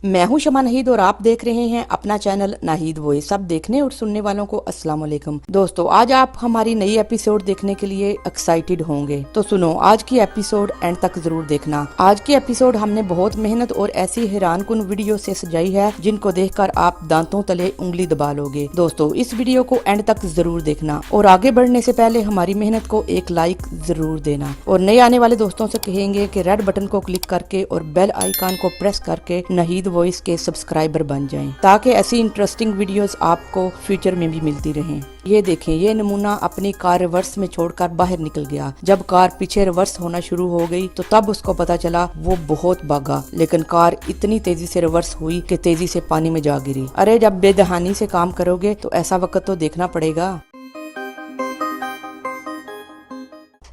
मैं हूं शमा नाहिद और आप देख रहे हैं अपना चैनल नाहिद वॉइस। सब देखने और सुनने वालों को अस्सलाम वालेकुम। दोस्तों आज आप हमारी नई एपिसोड देखने के लिए एक्साइटेड होंगे, तो सुनो आज की एपिसोड एंड तक जरूर देखना। आज की एपिसोड हमने बहुत मेहनत और ऐसी हैरानकुन वीडियो से सजाई है जिनको देखकर आप दांतों तले उंगली दबा लोगे। दोस्तों इस वीडियो को एंड तक जरूर देखना और आगे बढ़ने से पहले हमारी मेहनत को एक लाइक जरूर देना। और नए आने वाले दोस्तों से कहेंगे कि रेड बटन को क्लिक करके और बेल आइकन को प्रेस करके नाहिद वॉइस के सब्सक्राइबर बन जाएं, ताकि ऐसी इंटरेस्टिंग वीडियोस आपको फ्यूचर में भी मिलती रहें। ये देखें, ये नमूना अपनी कार रिवर्स में छोड़कर बाहर निकल गया। जब कार पीछे रिवर्स होना शुरू हो गई तो तब उसको पता चला वो बहुत भागा, लेकिन कार इतनी तेजी से रिवर्स हुई कि तेजी से पानी में जा गिरी। अरे जब बेदहानी से काम करोगे तो ऐसा वक्त तो देखना पड़ेगा।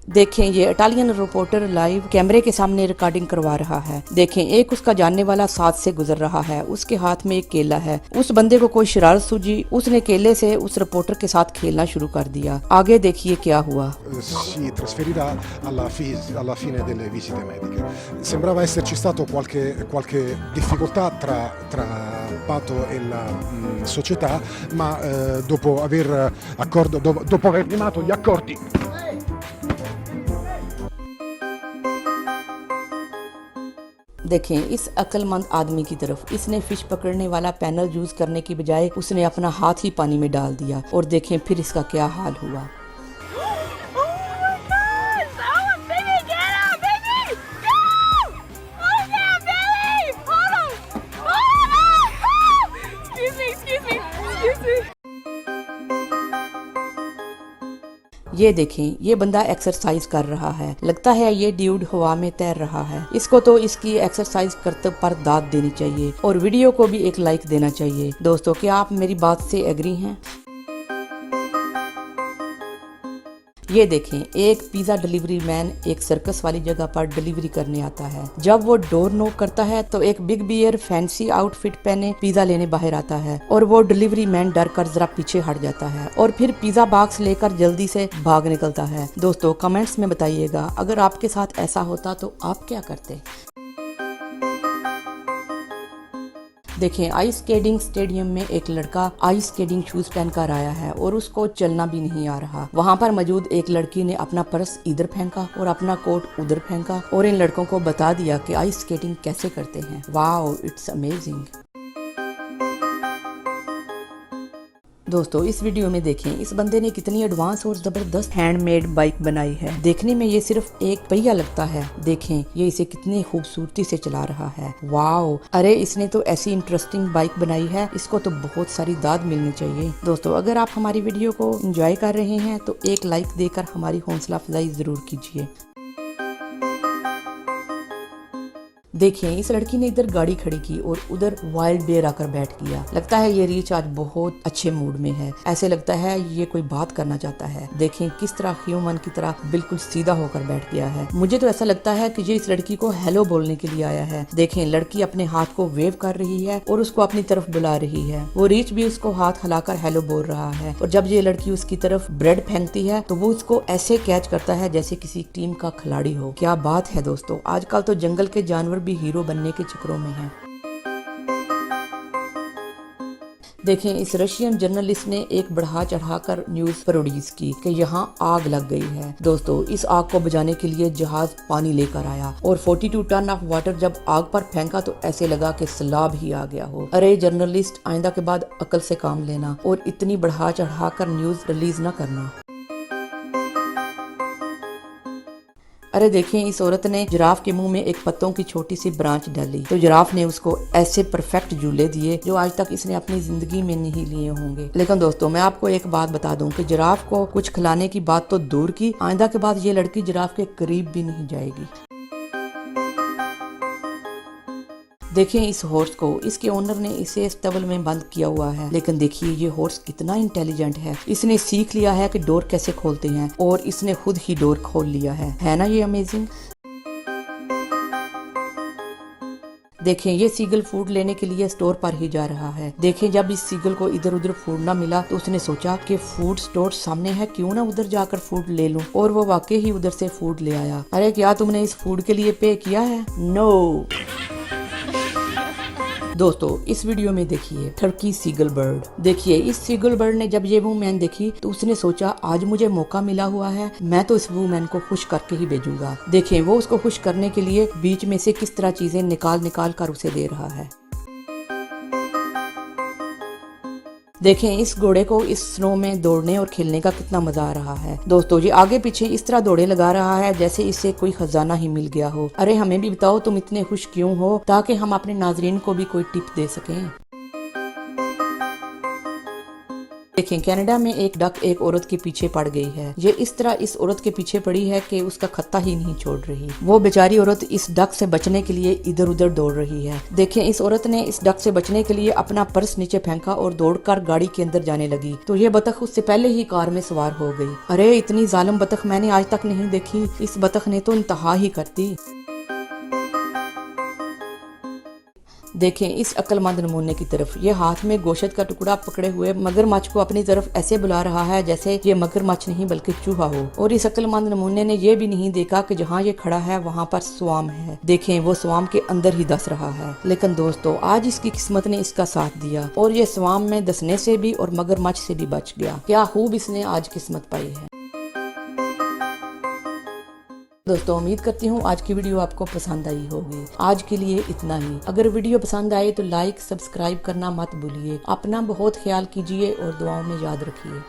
देखें, ये इटालियन रिपोर्टर लाइव कैमरे के सामने रिकॉर्डिंग करवा रहा है। देखें, एक उसका जानने वाला साथ से गुजर रहा है, उसके हाथ में एक केला है। उस बंदे को कोई शरारत सूझी, उसने केले से उस रिपोर्टर के साथ खेलना शुरू कर दिया। आगे देखिए क्या हुआ। Si trasferirà alla fine delle visite mediche. Sembrava esserci stato qualche difficoltà tra Pato e la società, ma dopo aver limato gli accordi. देखें इस अक्लमंद आदमी की तरफ, इसने फिश पकड़ने वाला पैनल यूज करने की बजाय उसने अपना हाथ ही पानी में डाल दिया और देखें फिर इसका क्या हाल हुआ। ये देखें, ये बंदा एक्सरसाइज कर रहा है। लगता है ये ड्यूड हवा में तैर रहा है। इसको तो इसकी एक्सरसाइज करते पर दाद देनी चाहिए और वीडियो को भी एक लाइक देना चाहिए। दोस्तों क्या आप मेरी बात से एग्री हैं? ये देखें, एक पिज्जा डिलीवरी मैन एक सर्कस वाली जगह पर डिलीवरी करने आता है। जब वो डोर नॉक करता है तो एक बिग बियर फैंसी आउटफिट पहने पिज्जा लेने बाहर आता है और वो डिलीवरी मैन डर कर जरा पीछे हट जाता है और फिर पिज्जा बॉक्स लेकर जल्दी से भाग निकलता है। दोस्तों कमेंट्स में बताइएगा अगर आपके साथ ऐसा होता तो आप क्या करते। देखें, आइस स्केटिंग स्टेडियम में एक लड़का आइस स्केटिंग शूज पहनकर आया है और उसको चलना भी नहीं आ रहा। वहाँ पर मौजूद एक लड़की ने अपना पर्स इधर फेंका और अपना कोट उधर फेंका और इन लड़कों को बता दिया कि आइस स्केटिंग कैसे करते हैं। Wow, it's amazing. दोस्तों इस वीडियो में देखें, इस बंदे ने कितनी एडवांस और जबरदस्त हैंडमेड बाइक बनाई है। देखने में ये सिर्फ एक पहिया लगता है। देखें ये इसे कितनी खूबसूरती से चला रहा है। वाओ, अरे इसने तो ऐसी इंटरेस्टिंग बाइक बनाई है, इसको तो बहुत सारी दाद मिलनी चाहिए। दोस्तों अगर आप हमारी वीडियो को एंजॉय कर रहे हैं तो एक लाइक देकर हमारी हौसला अफजाई जरूर कीजिए। देखें, इस लड़की ने इधर गाड़ी खड़ी की और उधर वाइल्ड बेयर आकर बैठ गया। लगता है ये रीच आज बहुत अच्छे मूड में है। ऐसे लगता है ये कोई बात करना चाहता है। देखें किस तरह ह्यूमन की तरह बिल्कुल सीधा होकर बैठ गया है। मुझे तो ऐसा लगता है कि ये इस लड़की को हेलो बोलने के लिए आया है। देखें लड़की अपने हाथ को वेव कर रही है और उसको अपनी तरफ बुला रही है। वो रीच भी उसको हाथ हिलाकर हेलो बोल रहा है और जब ये लड़की उसकी तरफ ब्रेड फेंकती है तो वो उसको ऐसे कैच करता है जैसे किसी टीम का खिलाड़ी हो। क्या बात है दोस्तों, आजकल तो जंगल के जानवर भी हीरो बनने के चक्करों में हैं। देखें, इस रशियन जर्नलिस्ट ने एक बढ़ा चढ़ाकर न्यूज प्रोड्यूस की कि यहाँ आग लग गई है। दोस्तों इस आग को बुझाने के लिए जहाज पानी लेकर आया और 42 टन ऑफ वाटर जब आग पर फेंका तो ऐसे लगा कि सैलाब ही आ गया हो। अरे जर्नलिस्ट, आइंदा के बाद अकल से काम लेना और इतनी बढ़ा चढ़ाकर न्यूज रिलीज न करना। अरे देखें, इस औरत ने जिराफ के मुंह में एक पत्तों की छोटी सी ब्रांच डाली तो जिराफ ने उसको ऐसे परफेक्ट झूले दिए जो आज तक इसने अपनी जिंदगी में नहीं लिए होंगे। लेकिन दोस्तों मैं आपको एक बात बता दूं कि जिराफ को कुछ खिलाने की बात तो दूर की, आइंदा के बाद ये लड़की जिराफ के करीब भी नहीं जाएगी। देखें इस हॉर्स को, इसके ओनर ने इसे स्टेबल में बंद किया हुआ है, लेकिन देखिए ये हॉर्स कितना इंटेलिजेंट है। इसने सीख लिया है कि डोर कैसे खोलते हैं और इसने खुद ही डोर खोल लिया है ना ये अमेजिंग। देखें, ये सीगल फूड लेने के लिए स्टोर पर ही जा रहा है। देखें, जब इस सीगल को इधर उधर फूड ना मिला तो उसने सोचा कि फूड स्टोर सामने है, क्यों ना उधर जाकर फूड ले लूं, और वो वाकई ही उधर से फूड ले आया। अरे क्या तुमने इस फूड के लिए पे किया है? नो। दोस्तों इस वीडियो में देखिए टर्की सीगल बर्ड। देखिए इस सीगल बर्ड ने जब ये वूमेन देखी तो उसने सोचा आज मुझे मौका मिला हुआ है, मैं तो इस वूमेन को खुश करके ही भेजूंगा। देखें वो उसको खुश करने के लिए बीच में से किस तरह चीजें निकाल कर उसे दे रहा है। देखें इस घोड़े को इस स्नो में दौड़ने और खेलने का कितना मजा आ रहा है। दोस्तों ये आगे पीछे इस तरह दौड़े लगा रहा है जैसे इसे कोई खजाना ही मिल गया हो। अरे हमें भी बताओ तुम इतने खुश क्यों हो, ताकि हम अपने नाजरीन को भी कोई टिप दे सकें। देखें कनाडा में एक डक एक औरत के पीछे पड़ गई है। ये इस तरह इस औरत के पीछे पड़ी है कि उसका खत्ता ही नहीं छोड़ रही। वो बेचारी औरत इस डक से बचने के लिए इधर उधर दौड़ रही है। देखें इस औरत ने इस डक से बचने के लिए अपना पर्स नीचे फेंका और दौड़कर गाड़ी के अंदर जाने लगी तो ये बतख उससे पहले ही कार में सवार हो गई। अरे इतनी जालिम बतख मैंने आज तक नहीं देखी। इस बतख ने तो इंतहा ही कर दी। देखें इस अक्लमंद नमूने की तरफ, ये हाथ में गोश्त का टुकड़ा पकड़े हुए मगरमच्छ को अपनी तरफ ऐसे बुला रहा है जैसे ये मगरमच्छ नहीं बल्कि चूहा हो। और इस अक्लमंद नमूने ने ये भी नहीं देखा कि जहाँ ये खड़ा है वहाँ पर स्वाम है। देखें वो स्वाम के अंदर ही धस रहा है। लेकिन दोस्तों आज इसकी किस्मत ने इसका साथ दिया और ये स्वाम में धसने से भी और मगरमच्छ से भी बच गया। क्या खूब इसने आज किस्मत पाई है। दोस्तों उम्मीद करती हूँ आज की वीडियो आपको पसंद आई होगी। आज के लिए इतना ही। अगर वीडियो पसंद आए तो लाइक सब्सक्राइब करना मत भूलिए। अपना बहुत ख्याल कीजिए और दुआओं में याद रखिए।